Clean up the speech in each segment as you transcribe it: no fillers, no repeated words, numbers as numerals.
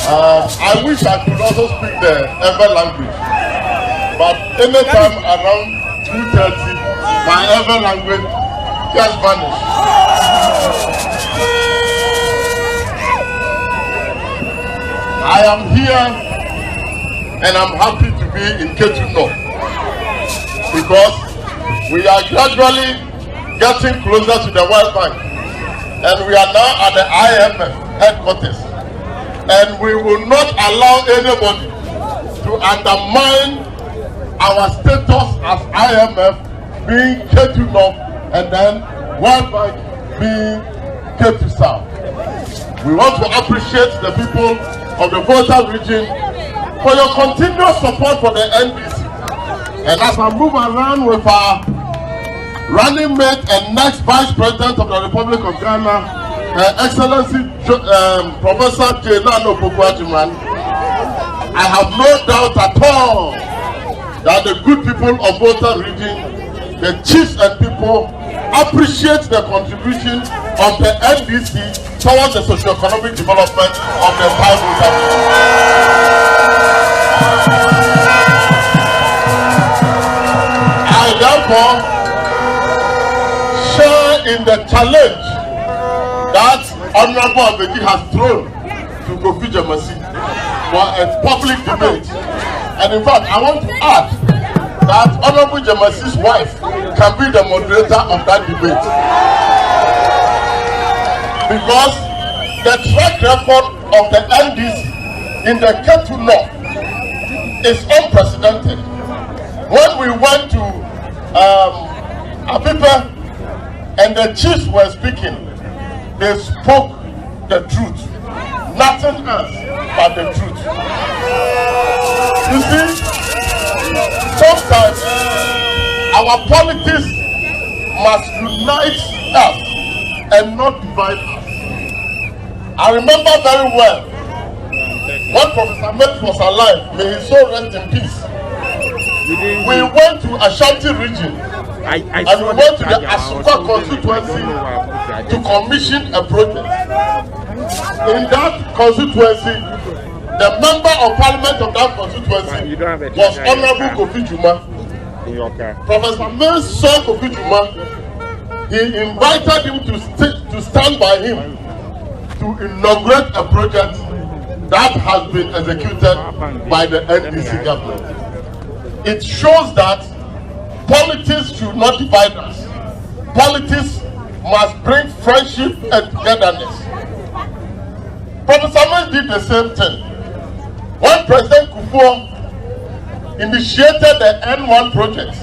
I wish I could also speak the Ewe language, but anytime around 2:30, my Ewe language just vanished. I am here and I'm happy to be in Ketu North because we are gradually getting closer to the World Bank and we are now at the IMF headquarters. And we will not allow anybody to undermine our status as IMF being Ketu North and then World Bank being Ketu South. We want to appreciate the people of the Volta region for your continuous support for the NDC. And as I move around with our running mate and next Vice President of the Republic of Ghana, Excellency Professor Naana Opoku Agyemang, I have no doubt at all that the good people of Volta region, the chiefs and people, appreciate the contribution of the NDC towards the socio-economic development of the entire Volta region. I therefore share in the challenge that Honorable Abedi has thrown to Kofi Jemasi for a public debate. And in fact, I want to add that Honorable Jemasi's wife can be the moderator of that debate. Because the track record of the NDC in the Ketu North is unprecedented. When we went to Apipa and the chiefs were speaking, they spoke the truth, nothing else but the truth. You see, sometimes our politics must unite us and not divide us. I remember very well when Professor Met was alive, may his soul rest in peace. We went to Ashanti region and we went to the Asuka constituency to commission a project. In that constituency, the member of parliament of that constituency was Honorable Kofi Juma. Professor Mills saw Kofi Juma. He invited him to stand by him to inaugurate a project that has been executed by the NDC government. It shows that politics should not divide us. Politics must bring friendship and togetherness. Professor Mills did the same thing. When President Kufuor initiated the N1 project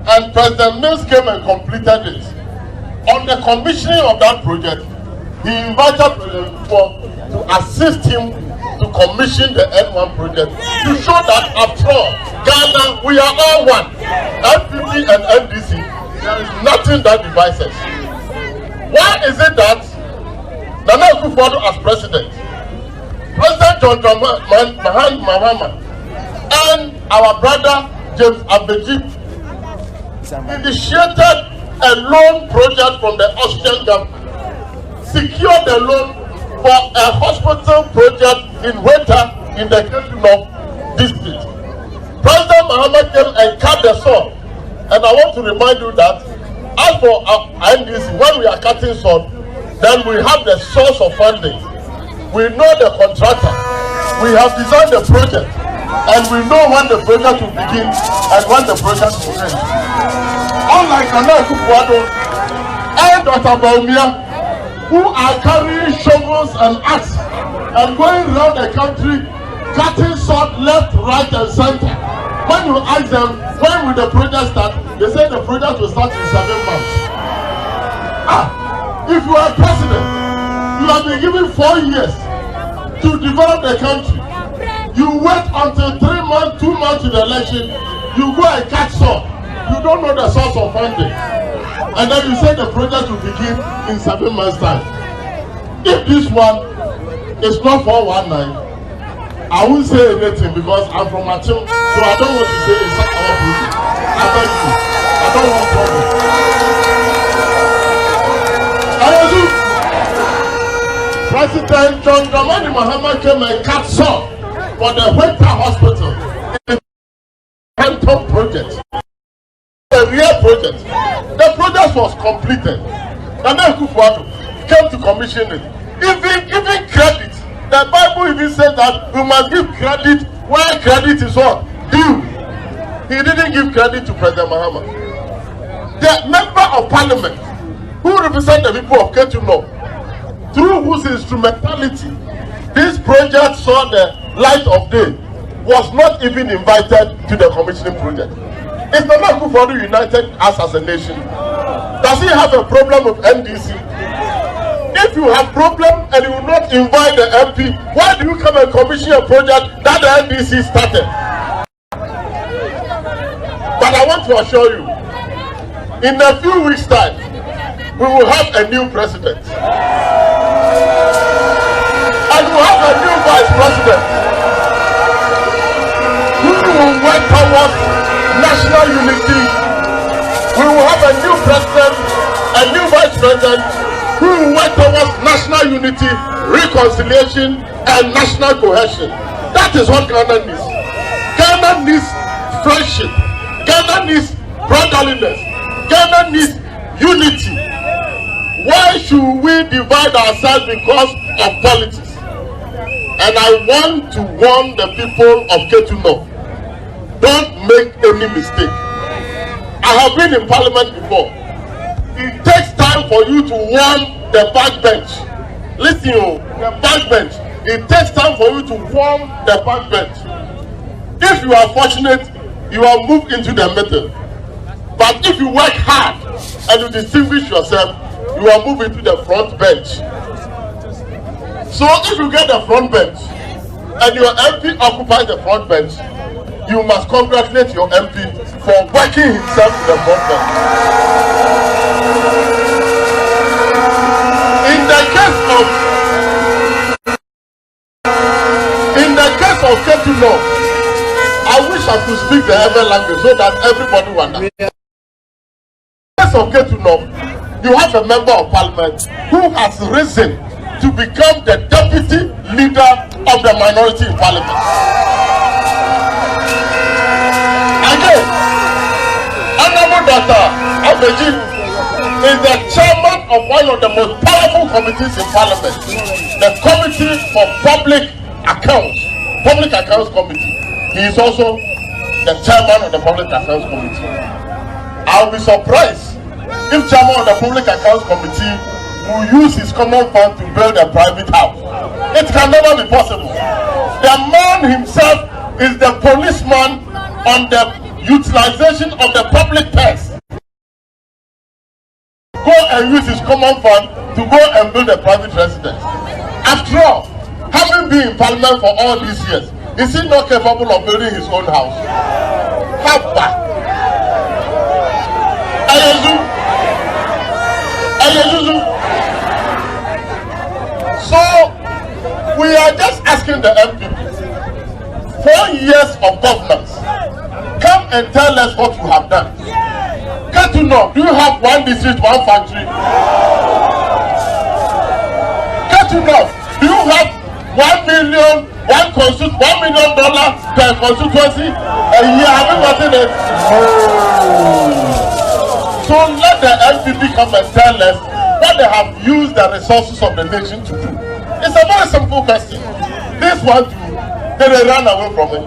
and President Mills came and completed it, on the commissioning of that project, he invited President Kufuor to assist him to commission the N1 project to show that after all, Ghana, we are all one. NPP and NDC, there is nothing that divides us. Why is it that Nana Akufoado as president, President John Mahama, and our brother James Abedi initiated a loan project from the Austrian government, secured the loan for a hospital project in Volta in the Ketu North district. President Mahama came and cut the sword. And I want to remind you that as for our NDC, when we are cutting sword, then we have the source of funding. We know the contractor. We have designed the project. And we know when the project will begin and when the project will end. Unlike Naana Opoku and Dr. Baumia, who are carrying shovels and axes and going around the country, cutting sword left, right, and center. When you ask them, when will the project start? They say the project will start in 7 months. If you are president, you have been given 4 years to develop the country. You wait until 3 months, 2 months to the election, you go and cut sword. You don't know the source of funding. And then you say the project will begin in 7 months' time. If this one is not 419, I won't say anything because I'm from Achim, so I don't want to say it's our project. I beg you, I don't want trouble. President John Dramani Mahama came and cut short for the Volta Hospital in the Phantom project. A real project. The project was completed. Naana Opoku came to commission it. Even credit. The Bible even said that we must give credit where credit is what? Due. He didn't give credit to President Mahama. The member of parliament who represent the people of Ketu North, through whose instrumentality this project saw the light of day, was not even invited to the commissioning project. Is Naana Opoku united us as a nation? Does he have a problem with NDC? If you have problem and you will not invite the MP, why do you come and commission a project that the NDC started? But I want to assure you, in a few weeks' time, we will have a new president. And we will have a new vice president who will work towards national unity. We will have a new president, a new vice president who will work towards national unity, reconciliation, and national cohesion. That is what Ghana needs. Ghana needs friendship. Ghana needs brotherliness. Ghana needs unity. Why should we divide ourselves because of politics? And I want to warn the people of Ketu North, don't make any mistake. I have been in parliament before. It takes time for you to warm the backbench. Listen, the backbench. It takes time for you to warm the backbench. If you are fortunate, you will move into the middle. But if you work hard and you distinguish yourself, you will move into the front bench. So if you get the front bench and your MP occupies the front bench, you must congratulate your MP for working himself to the front bench. In the case of Ketu North, I wish I could speak the Ewe language so that everybody will understand. In the case of Ketu North, you have a member of parliament who has risen to become the deputy leader of the minority in parliament. Again, Honorable Dr. Agyemang is the chairman of one of the most powerful committees in parliament, the Committee for Public Accounts Committee. He is also the chairman of the Public Accounts Committee. I'll be surprised if chairman of the Public Accounts Committee will use his common fund to build a private house. It can never be possible. The man himself is the policeman on the utilization of the public purse. Go and use his common fund to go and build a private residence. After all, having been in parliament for all these years, is he not capable of building his own house? Haba. So we are just asking the MPP, 4 years of governance, come and tell us what you have done. Ketu North, do you have one district, one factory? Ketu North, do you have $1 million per constituency a year? Have you gotten it? So let the MPP come and tell us what they have used the resources of the nation to do. It's a very simple question. This one too, they run away from it.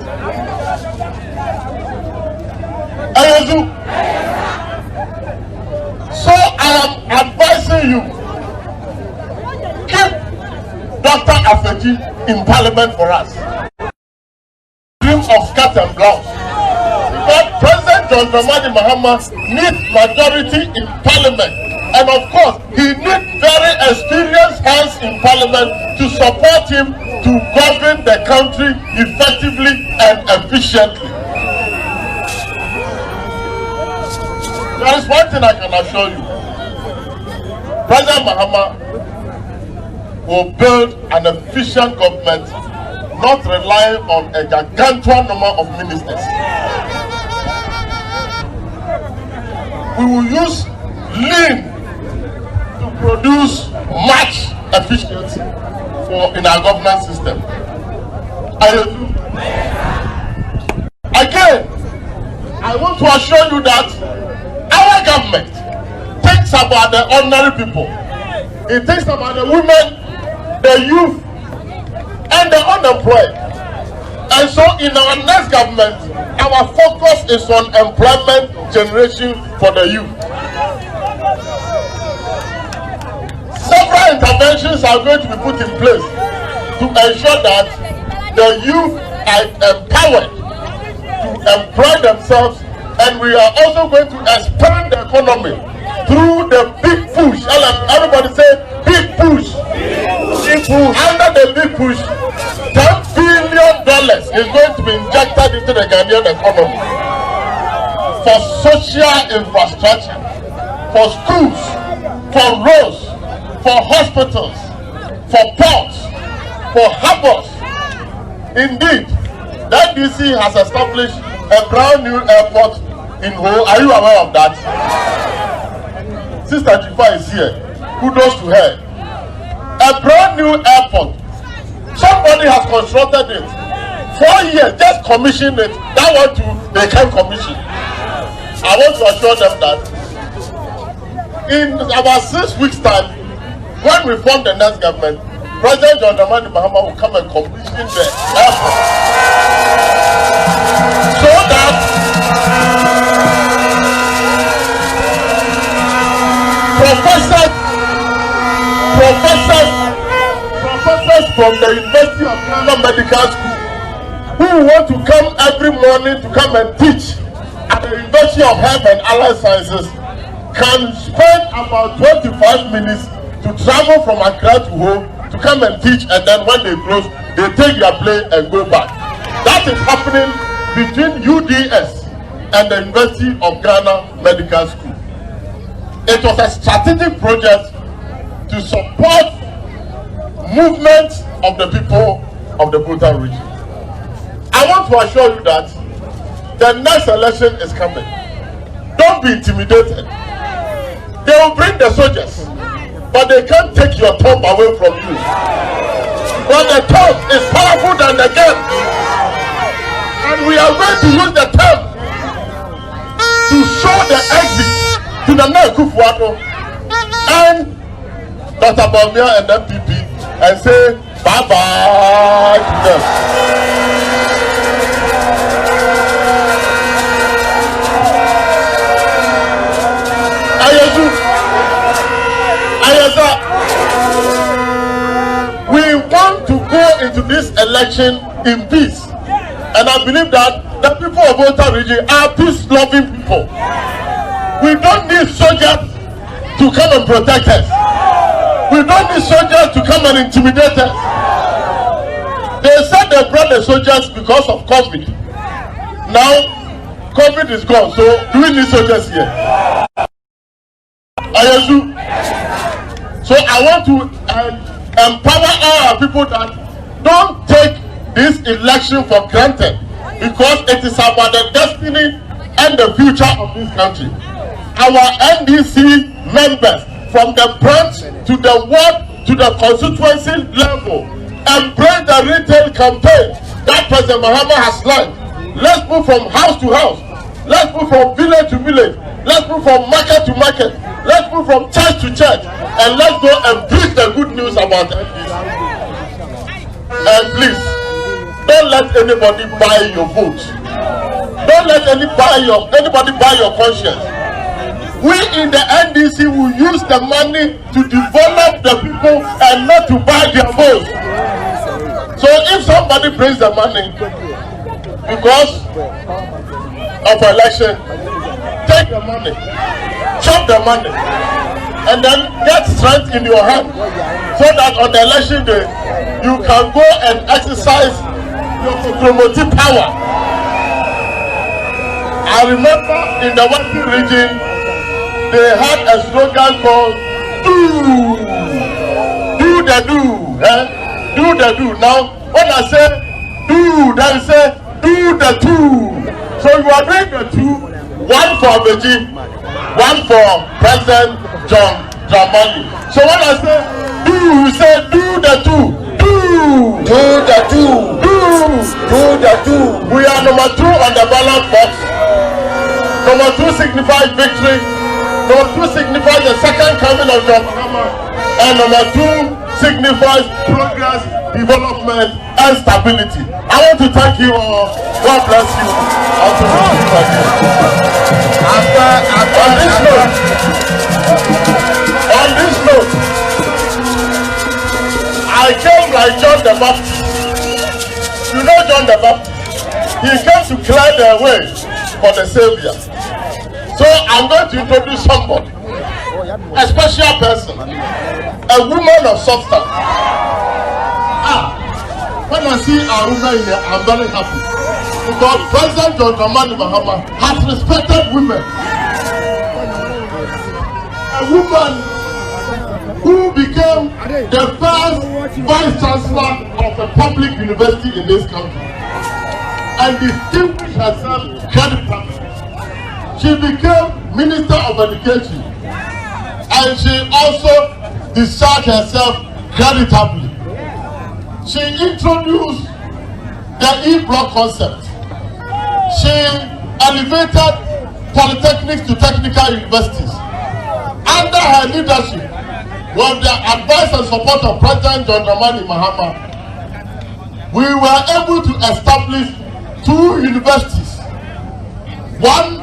So I am advising you, keep Dr. Afeji in parliament for us. Dream of skirt and blouse. Because President John Dramani Mahama needs majority in parliament. And of course, he needs very experienced hands in parliament to support him to govern the country effectively and efficiently. There is one thing I can assure you. President Mahama will build an efficient government, not relying on a gargantuan number of ministers. We will use lean to produce much efficiency. in our governance system. Again, I want to assure you that our government thinks about the ordinary people. It thinks about the women, the youth, and the unemployed. And so in our next government, our focus is on employment generation for the youth. Several interventions are going to be put in place to ensure that the youth are empowered to employ themselves, and we are also going to expand the economy through the big push. Everybody say big push. Big push. Under the big push, $10 billion is going to be injected into the Ghanaian economy for social infrastructure, for schools, for roads, for hospitals, for ports, for harbors. Indeed, the NDC has established a brand new airport in Ho. Are you aware of that? Sister Jifa is here. Kudos to her. A brand new airport. Somebody has constructed it. 4 years, just commissioned it. That one too, they can't commission. I want to assure them that in about 6 weeks' time, when we form the next government, President John Dramani Mahama will come and commission the airport. So that professors from the University of Naana Medical School who want to come every morning to come and teach at the University of Health and Allied Sciences can spend about 25 minutes to travel from Accra to Ho to come and teach, and then when they close, they take their plane and go back. That is happening between UDS and the University of Ghana Medical School. It was a strategic project to support movement of the people of the Volta region. I want to assure you that the next election is coming. Don't be intimidated. They will bring the soldiers, but they can't take your thumb away from you. But the thumb is powerful than the gun. And we are going to use the thumb to show the exit to the Nekufuado and Dr. Bamia and MPP and say bye-bye to them. We want to go into this election in peace, and I believe that the people of Volta region are peace-loving people. We don't need soldiers to come and protect us. We don't need soldiers to come and intimidate us. They said they brought the soldiers because of COVID. Now, COVID is gone, so do we need soldiers here? So I want to empower all our people that don't take this election for granted, because it is about the destiny and the future of this country. Our NDC members, from the branch to the ward to the constituency level, embrace the retail campaign that President Mahama has launched. Let's move from house to house. Let's move from village to village. Let's move from market to market. Let's move from church to church. And let's go and preach the good news about NDC. And please, don't let anybody buy your vote. Don't let anybody buy your conscience. We in the NDC will use the money to develop the people and not to buy their votes. So if somebody brings the money because of election, take the money, chop the money, and then get strength in your hand, so that on the election day you can go and exercise your promotive power. I remember in the Western region they had a slogan called do the do, do the do. Now when I say do, then say do the two. So you are doing the two, one for Agyemang, one for President John Dramani. So when I say do, you say do the two, do We are number 2 on the ballot box. Number 2 signifies victory. Number 2 signifies the second coming of John Mahama. And number 2 signifies progress, development, and stability. I want to thank you all. God bless you. On this note, I came like John the Baptist. You know John the Baptist? He came to clear the way for the Savior. So I'm going to introduce somebody, a special person, a woman of substance. When I see Aruna here, I'm very happy. Because President John Dramani Mahama has respected women. A woman who became the first vice chancellor of a public university in this country and distinguished herself creditably. She became Minister of Education and she also discharged herself creditably. She introduced the E-block concept. She elevated polytechnics to technical universities. Under her leadership, with the advice and support of President John Dramani Mahama, we were able to establish 2 universities. One,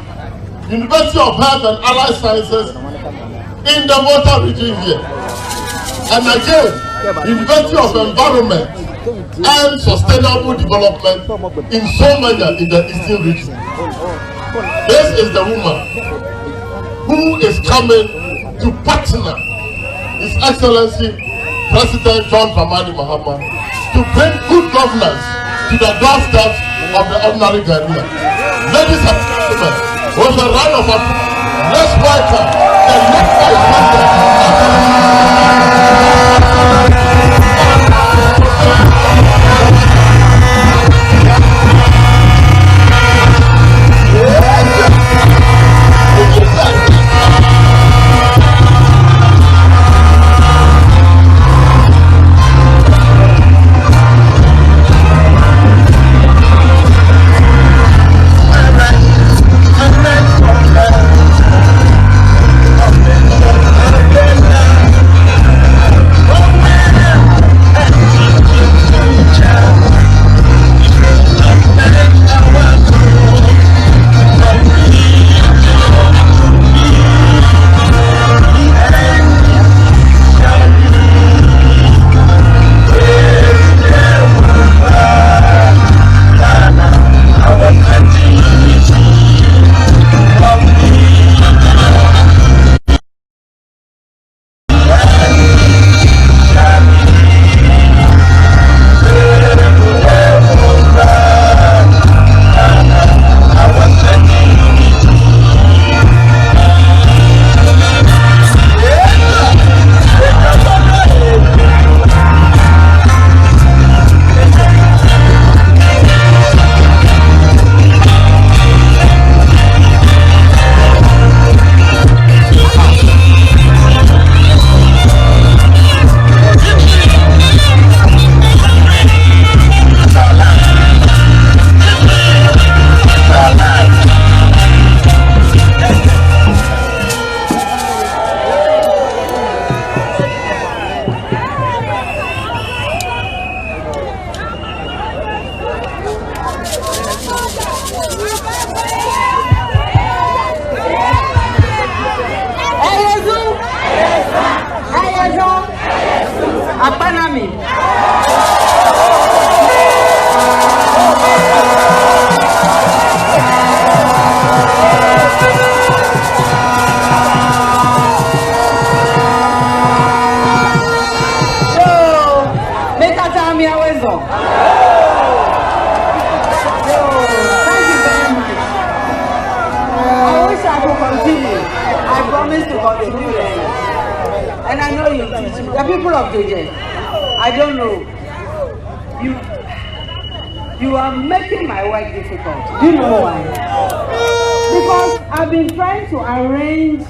University of Health and Allied Sciences in the Volta region here. And again, University of Environment and Sustainable Development in Somanya in the Eastern region. This is the woman who is coming to partner His Excellency President John Dramani Mahama to bring good governance to the doorstep of the ordinary Ghanaian. Ladies and gentlemen, with a round of applause, let's welcome the next Vice President. And I know you teach me. The people of JJ, I don't know. You are making my work difficult. Do you know why? Because I've been trying to arrange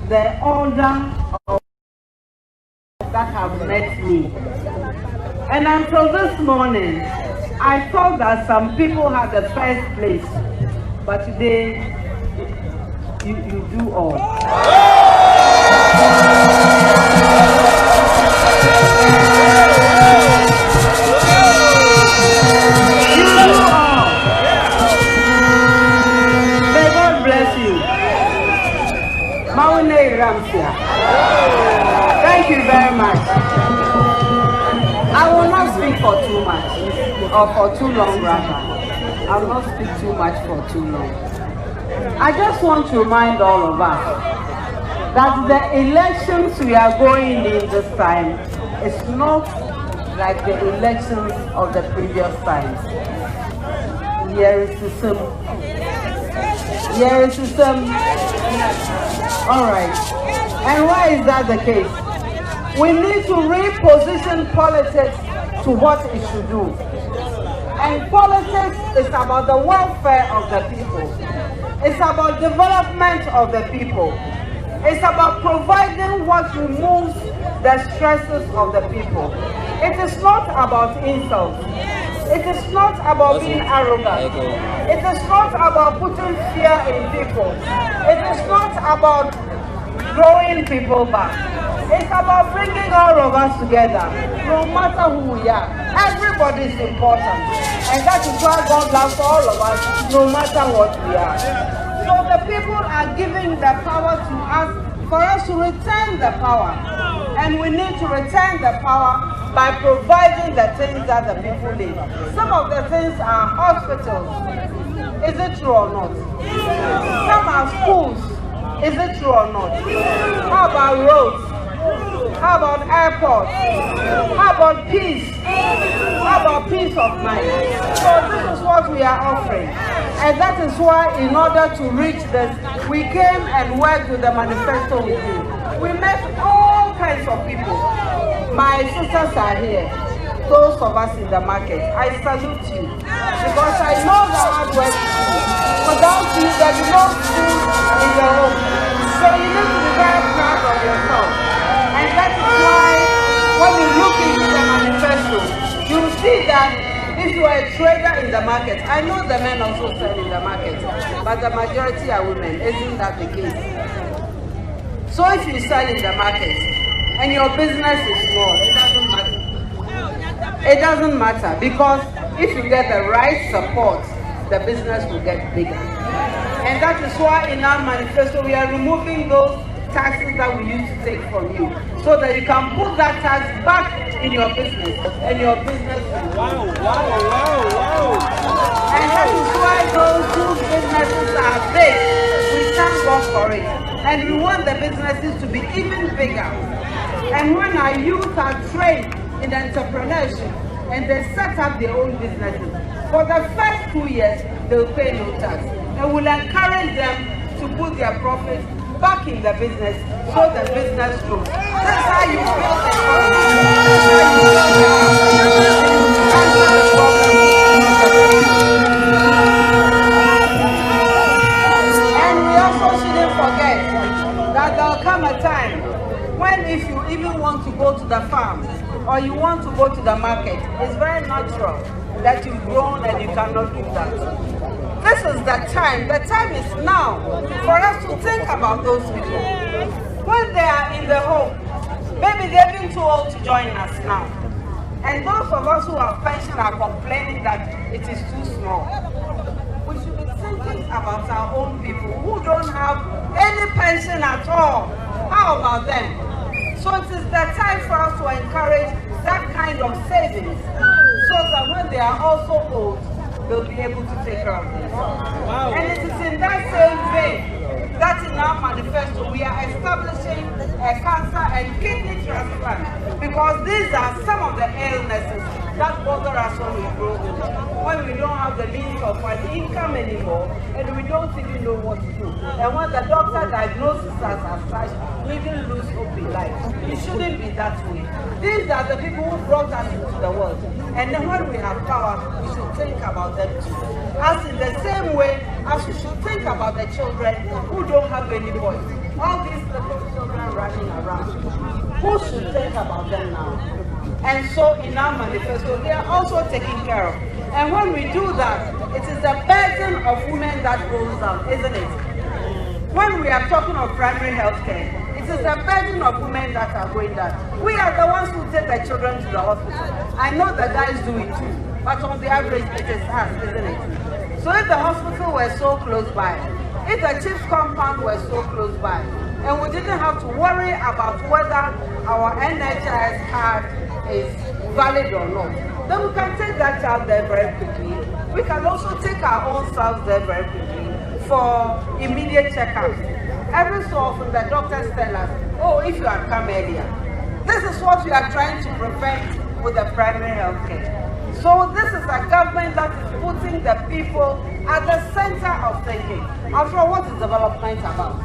the order of that have met me. And until this morning, I thought that some people had the first place, but today, you do all. You do all. May God bless you. Maune Ramsia. Thank you very much. I will not speak for too much, or for too long rather. I will not speak too much for too long. I just want to remind all of us that the elections we are going in this time is not like the elections of the previous times. Here is system. All right. And why is that the case? We need to reposition politics to what it should do. And politics is about the welfare of the people. It's about development of the people. It's about providing what removes the stresses of the people. It is not about insults. It is not about being arrogant. It is not about putting fear in people. It is not about throwing people back. It's about bringing all of us together, no matter who we are. Everybody is important. And that is why God loves all of us, no matter what we are. So the people are giving the power to us for us to return the power. And we need to return the power by providing the things that the people need. Some of the things are hospitals. Is it true or not? Some are schools. Is it true or not? How about roads? How about airports? How about peace? How about peace of mind? So this is what we are offering. And that is why in order to reach this, we came and worked with the manifesto with you. We met all kinds of people. My sisters are here. Those of us in the market. I salute you. Because I know the hard work you do. Without you, there is no food in your home. So you need to be very proud of yourself. And that is why when you look into the manifesto, you see that if you are a trader in the market, I know the men also sell in the market, but the majority are women. Isn't that the case? So if you sell in the market and your business is small, it doesn't matter. It doesn't matter because if you get the right support, the business will get bigger. And that is why in our manifesto we are removing those taxes that we used to take from you, so that you can put that tax back in your business, and your business will wow. And that is why those whose businesses are big, we thank God for it. And we want the businesses to be even bigger. And when our youth are trained in entrepreneurship and they set up their own businesses, for the first 2 years, they will pay no tax. And we'll encourage them to put their profits back in the business so the business grows. That's how you build the And we also shouldn't forget that there will come a time when if you even want to go to the farm or you want to go to the market, it's very natural that you've grown and you cannot do that. This is the time is now for us to think about those people. When they are in the home, maybe they've been too old to join us now. And those of us who have pension are complaining that it is too small. We should be thinking about our own people who don't have any pension at all. How about them? So it is the time for us to encourage that kind of savings so that when they are also old, they'll be able to take care of themselves. Wow. And it is in that same vein that in our manifesto we are establishing a cancer and kidney transplant, because these are some of the illnesses that bother us when we grow old, when we don't have the means of an income anymore and we don't even know what to do. And when the doctor diagnoses us as such, we even lose hope in life. It shouldn't be that way. These are the people who brought us into the world. And then when we have power, we should think about them too. As in the same way as we should think about the children who don't have any voice. All these little children running around. Who should think about them now? And so in our manifesto, they are also taken care of. And when we do that, it is the burden of women that goes down, isn't it? When we are talking of primary health care, it is the burden of women that are going down. We are the ones who take the children to the hospital. I know the guys do it too, but on the average, it is us, isn't it? So if the hospital were so close by, if the chief compound were so close by, and we didn't have to worry about whether our NHS card is valid or not, then we can take that child there very quickly. We can also take our own selves there very quickly for immediate checkups. Every so often the doctors tell us, oh, if you had come earlier. This is what we are trying to prevent with the primary health care. So this is a government that is putting the people at the center of thinking. After all, what is development about?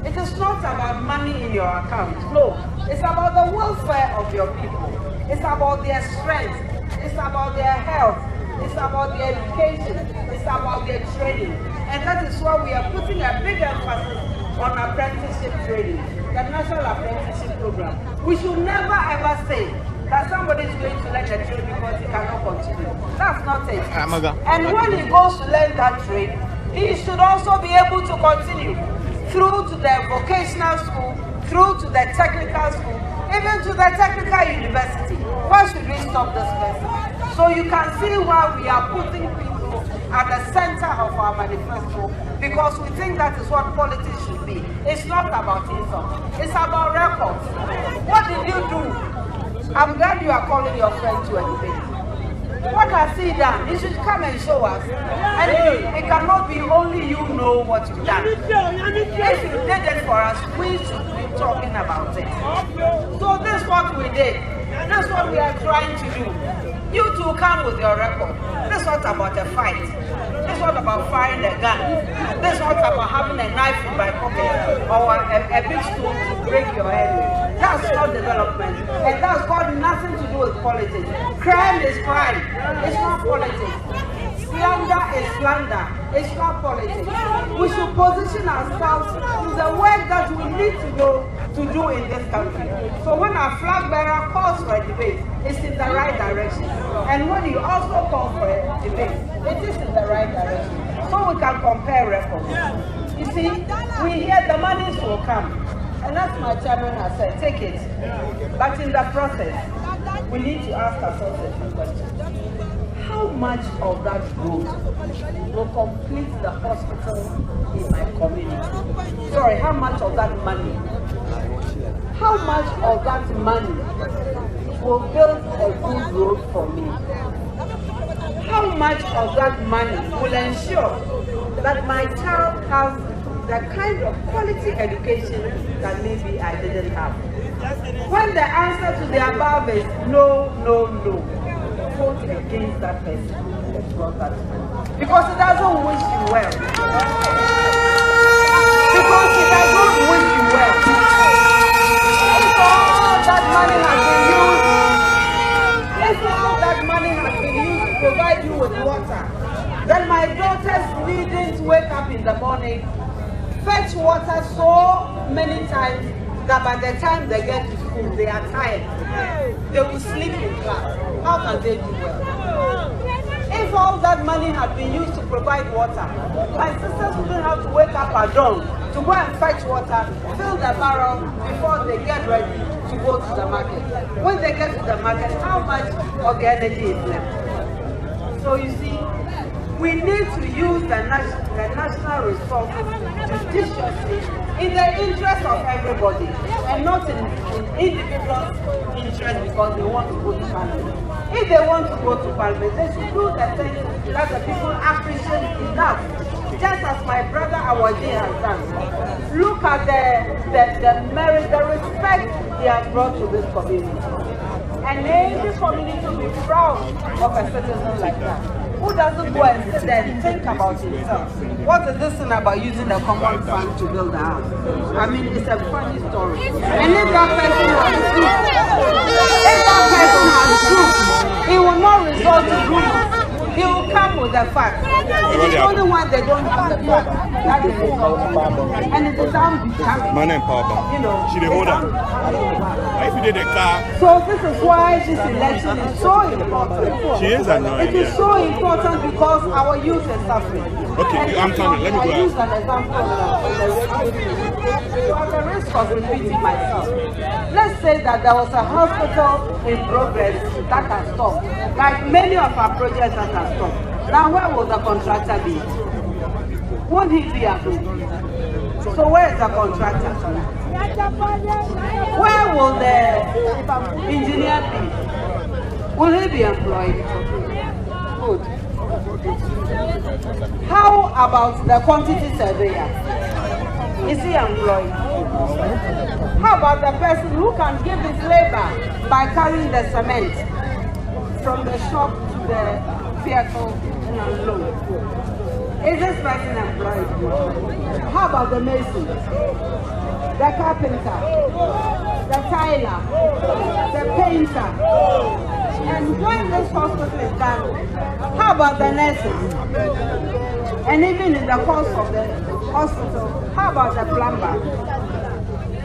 It is not about money in your account. No, it's about the welfare of your people. It's about their strength. It's about their health. It's about their education. It's about their training. And that is why we are putting a big emphasis on apprenticeship training, the National Apprenticeship Program. We should never ever say that somebody is going to learn a trade because he cannot continue. That's not it. And when he goes to learn that trade, he should also be able to continue through to the vocational school, through to the technical school, even to the technical university. Why should we stop this person? So you can see why we are putting people at the center of our manifesto, because we think that is what politics should be. It's not about insult. It's about records. What did you do? I'm glad you are calling your friend to a debate. What has he done? He should come and show us. And it cannot be only you know what you've done. If you did it for us, we should be talking about it. So this is what we did. That's what we are trying to do. You two come with your record. This is not about a fight. This is not about firing a gun. This is not about having a knife in my pocket or a big stone to break your head with. That's not development. And that's got nothing to do with politics. Crime is crime. It's not politics. Slander is slander. It's not politics. We should position ourselves to the work that we need to do in this country. So when our flag bearer calls for a debate, it's in the right direction. And when you also call for a debate, it is in the right direction. So we can compare records. You see, we hear the monies will come. And as my chairman has said, take it. But in the process, we need to ask ourselves a few questions. How much of that road will complete the hospital in my community? Sorry, how much of that money? How much of that money will build a good road for me? How much of that money will ensure that my child has the kind of quality education that maybe I didn't have? When the answer to the above is no, no, no, vote against that person that brought that money. Because it doesn't wish you well. Because it doesn't wish you well. If all that money has been used, if all that money has been used to provide you with water, then my daughters needn't wake up in the morning, fetch water so many times that by the time they get to school, they are tired. They will sleep in class. How can they do well? If all that money had been used to provide water, my sisters wouldn't have to wake up at dawn to go and fetch water, fill the barrel before they get ready to go to the market. When they get to the market, how much of the energy is left? So you see, we need to use the national resources judiciously in the interest of everybody and not in individual interest because they want to go to parliament. If they want to go to parliament, they should do the thing that the people appreciate enough. Just as my brother Agyemang has done. Look at the merit, the respect he has brought to this community. And this community will be proud of a citizen like that. Who doesn't go and sit there and think about himself? What is this thing about using the common fund to build a house? I mean, it's a funny story. And if that person has truth, he will not resort to rumors. He will come with the facts. is only when they don't have the power that is important. And it is unbecoming. Man and power. You know, she the holder. If you did the car. So this is why this election is so important. She is annoying. It is so important because our youth is suffering. Okay, I'm coming. Let me go. I use an example of the at the risk of repeating myself. Let's say that there was a hospital in progress that has stopped, like many of our projects that have stopped. Now, where will the contractor be? Won't he be approved? So where is the contractor? Where will the engineer be? Will he be employed? Good. How about the quantity surveyor? Is he employed? How about the person who can give his labor by carrying the cement from the shop to the vehicle and unload? Is this person employed? How about the mason, the carpenter, the tiler, the painter? And when this hospital is done, how about the nurses? And even in the course of the hospital, how about the plumber?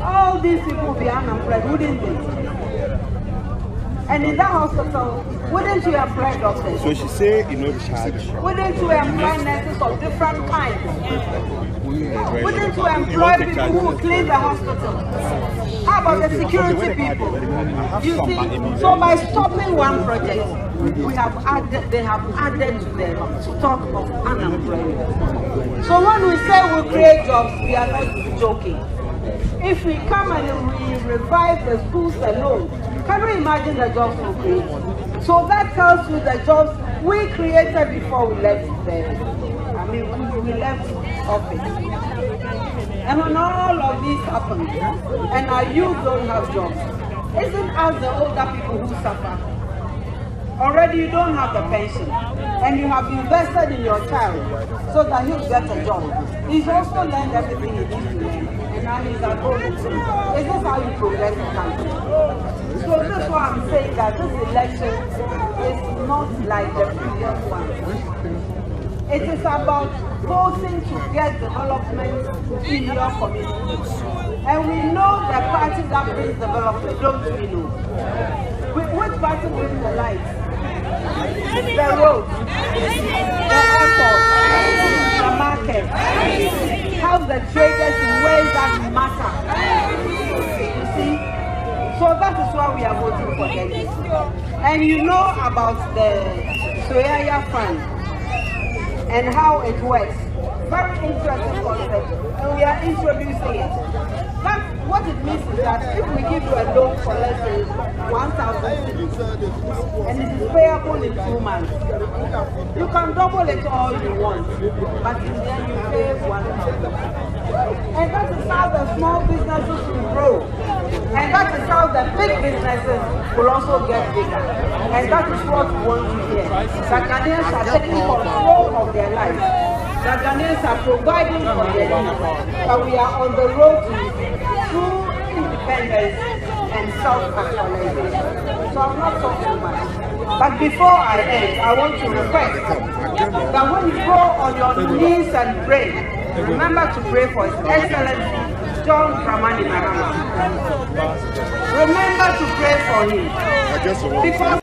All these people will be unemployed, wouldn't they? And in that hospital, wouldn't you employ doctors? So she say, you know, charge. Wouldn't you employ nurses of different kinds? Wouldn't you employ people who clean the hospital? How about the security people? You see, so by stopping one project, they have added to the stock of unemployment. So when we say we create jobs, we are not joking. If we come and we revive the schools alone, can you imagine the jobs we create? So that tells you the jobs we created before we left we left office. And when all of this happens, and our youth don't have jobs, isn't us the older people who suffer? Already you don't have the pension, and you have invested in your child so that he'll get a job. He's also learned everything he needs to learn, and now he's at home. Is this how you progress the country? So this is why I'm saying that this election is not like the previous one. It is about voting to get development in your community. And we know the party that brings development, don't we know? Which party brings the lights? The roads, the airport, the market, help the traders in ways that matter. You see? So that is why we are voting for them. And you know about the Soyaya Fund and how it works. Very interesting concept, and we are introducing it. What it means is that if we give you a loan for, let's say, 1,000 cedis, and it is payable in 2 months, you can double it all you want, but in the end you pay 1,000. And that is how the small businesses will grow. And that is how the big businesses will also get bigger. And that is what we want to hear. The Ghanaians are taking control of their lives. The Ghanaians are providing for their needs. But we are on the road to true independence and self-actualization. So I'm not talking too much. But before I end, I want to request that when you go on your knees and pray, remember to pray for His Excellency John Dramani Mahama. Remember to pray for him. Because